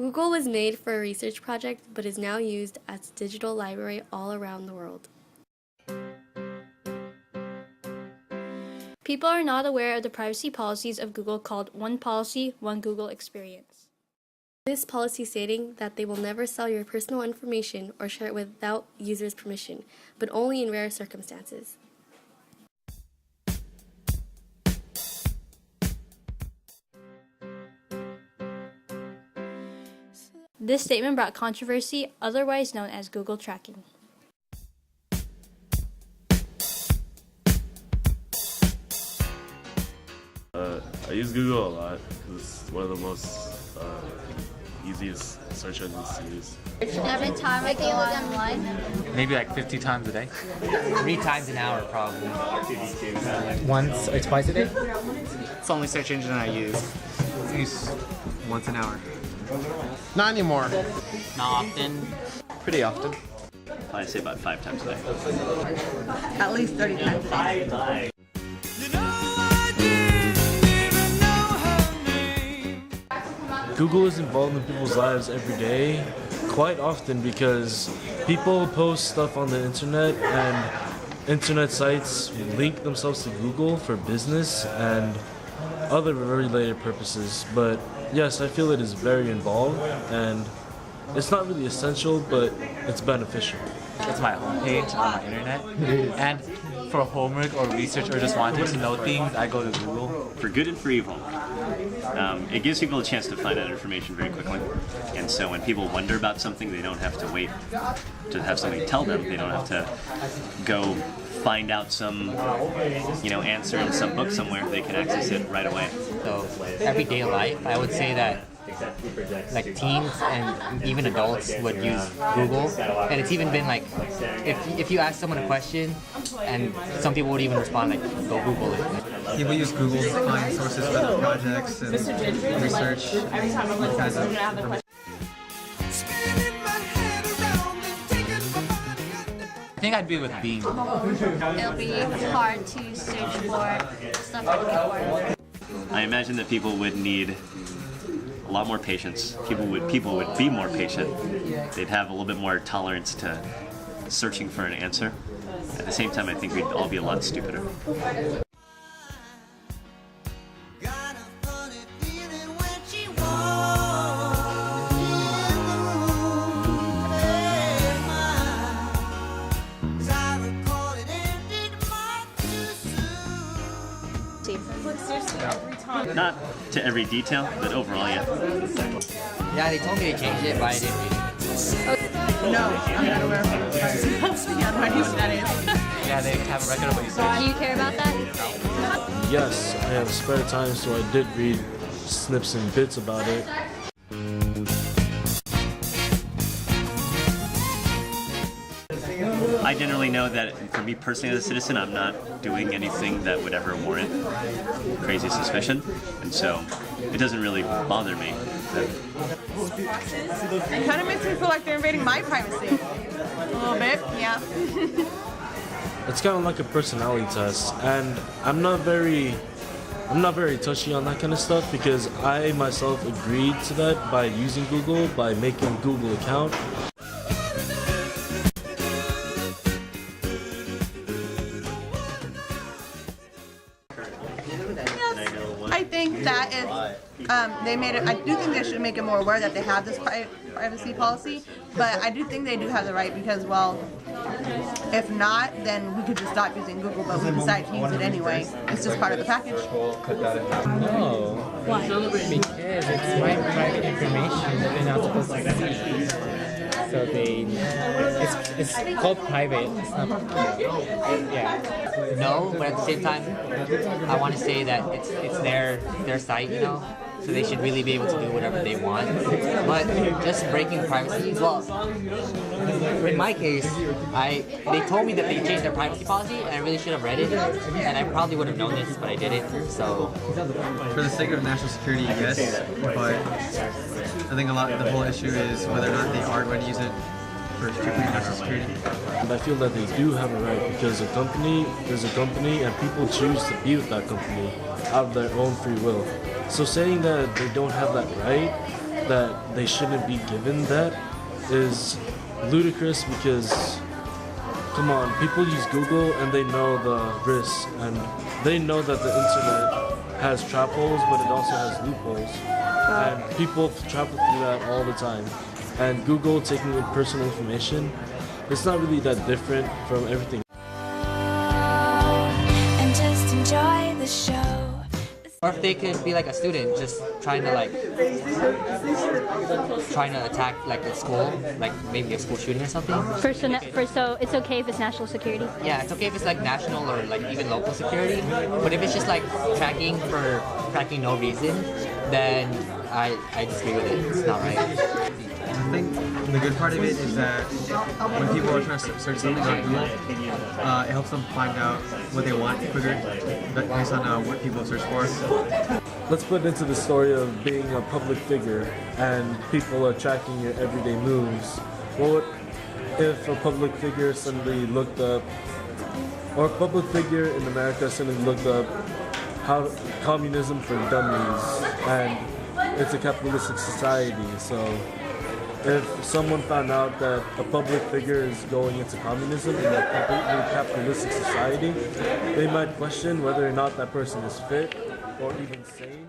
Google was made for a research project but is now used as a digital library all around the world. People are not aware of the privacy policies of Google called One Policy, One Google Experience. This policy stating that they will never sell your personal information or share it without users' permission, but only in rare circumstances. This statement brought controversy, otherwise known as Google tracking. I use Google a lot because it's one of the most easiest search engines to use. Every time I go online. Maybe like 50 times a day. 3 times an hour, probably. Once or twice a day? It's the only search engine I use. At least once an hour. Not anymore. Not often. Pretty often. I'd say about 5 times a day. At least 30 times a day. Google is involved in people's lives every day, quite often because people post stuff on the internet and internet sites link themselves to Google for business and other related purposes. But yes, I feel it is very involved and it's not really essential, but it's beneficial. It's my homepage on my internet. And for homework or research or just wanting to know things, I go to Google. For good and for evil. It gives people a chance to find out information very quickly. And so when people wonder about something, they don't have to wait to have somebody tell them. They don't have to go find out some, answer in some book somewhere. They can access it right away. So everyday life, I would say that like teens and even adults would use Google, and it's even been like if you ask someone a question and some people would even respond like go Google it. People use Google to find sources for their projects and research all kinds of information. I think I'd be with Bing. It'll be hard to search for stuff like before. I imagine that people would need a lot more patience. People would be more patient. They'd have a little bit more tolerance to searching for an answer. At the same time, I think we'd all be a lot stupider. Not to every detail, but overall, yeah. Yeah, they told me to change it, but I didn't read it. No, I'm not aware of it. Yeah, I know what that is. Yeah, they have a record of what you search. Do you care about that? Yes, I have spare time, so I did read snips and bits about it. I generally know that for me personally as a citizen, I'm not doing anything that would ever warrant crazy suspicion, and so it doesn't really bother me. It kind of makes me feel like they're invading my privacy. A little bit, yeah. It's kind of like a personality test, and I'm not very touchy on that kind of stuff because I myself agreed to that by using Google, by making a Google account. I think that if they made it, I do think they should make it more aware that they have this privacy policy, but I do think they do have the right because, well, if not, then we could just stop using Google, but we decide to use it anyway. It's just part of the package. No. Why? Because it's my private information that they're not supposed to see. So it's called private. It's not, yeah. No, but at the same time, I want to say that it's their site, so they should really be able to do whatever they want. But just breaking privacy, well, in my case, they told me that they changed their privacy policy, and I really should have read it, and I probably would have known this, but I didn't. So For the sake of national security, yes, but I think the whole issue is whether or not they are going to use it for strictly national security. And I feel that they do have a right because a company is a company and people choose to be with that company out of their own free will. So saying that they don't have that right, that they shouldn't be given that is ludicrous because, come on, people use Google and they know the risks and they know that the internet has trap holes, but it also has loopholes. And people travel through that all the time. And Google taking in personal information, it's not really that different from everything. And just enjoy the show. Or if they could be like a student just trying to attack like a school, like maybe a school shooting or something. So it's okay if it's national security? Yeah, it's okay if it's like national or like even local security. But if it's just like tracking for tracking no reason, then I disagree with it. It's not right. I think the good part of it is that when people are trying to search something on Google, it helps them find out what they want quicker based on what people search for. Let's put into the story of being a public figure and people are tracking your everyday moves. What if a public figure suddenly looked up, or a public figure in America suddenly looked up how communism for dummies, and it's a capitalistic society, so if someone found out that a public figure is going into communism in a completely capitalistic society, they might question whether or not that person is fit or even sane.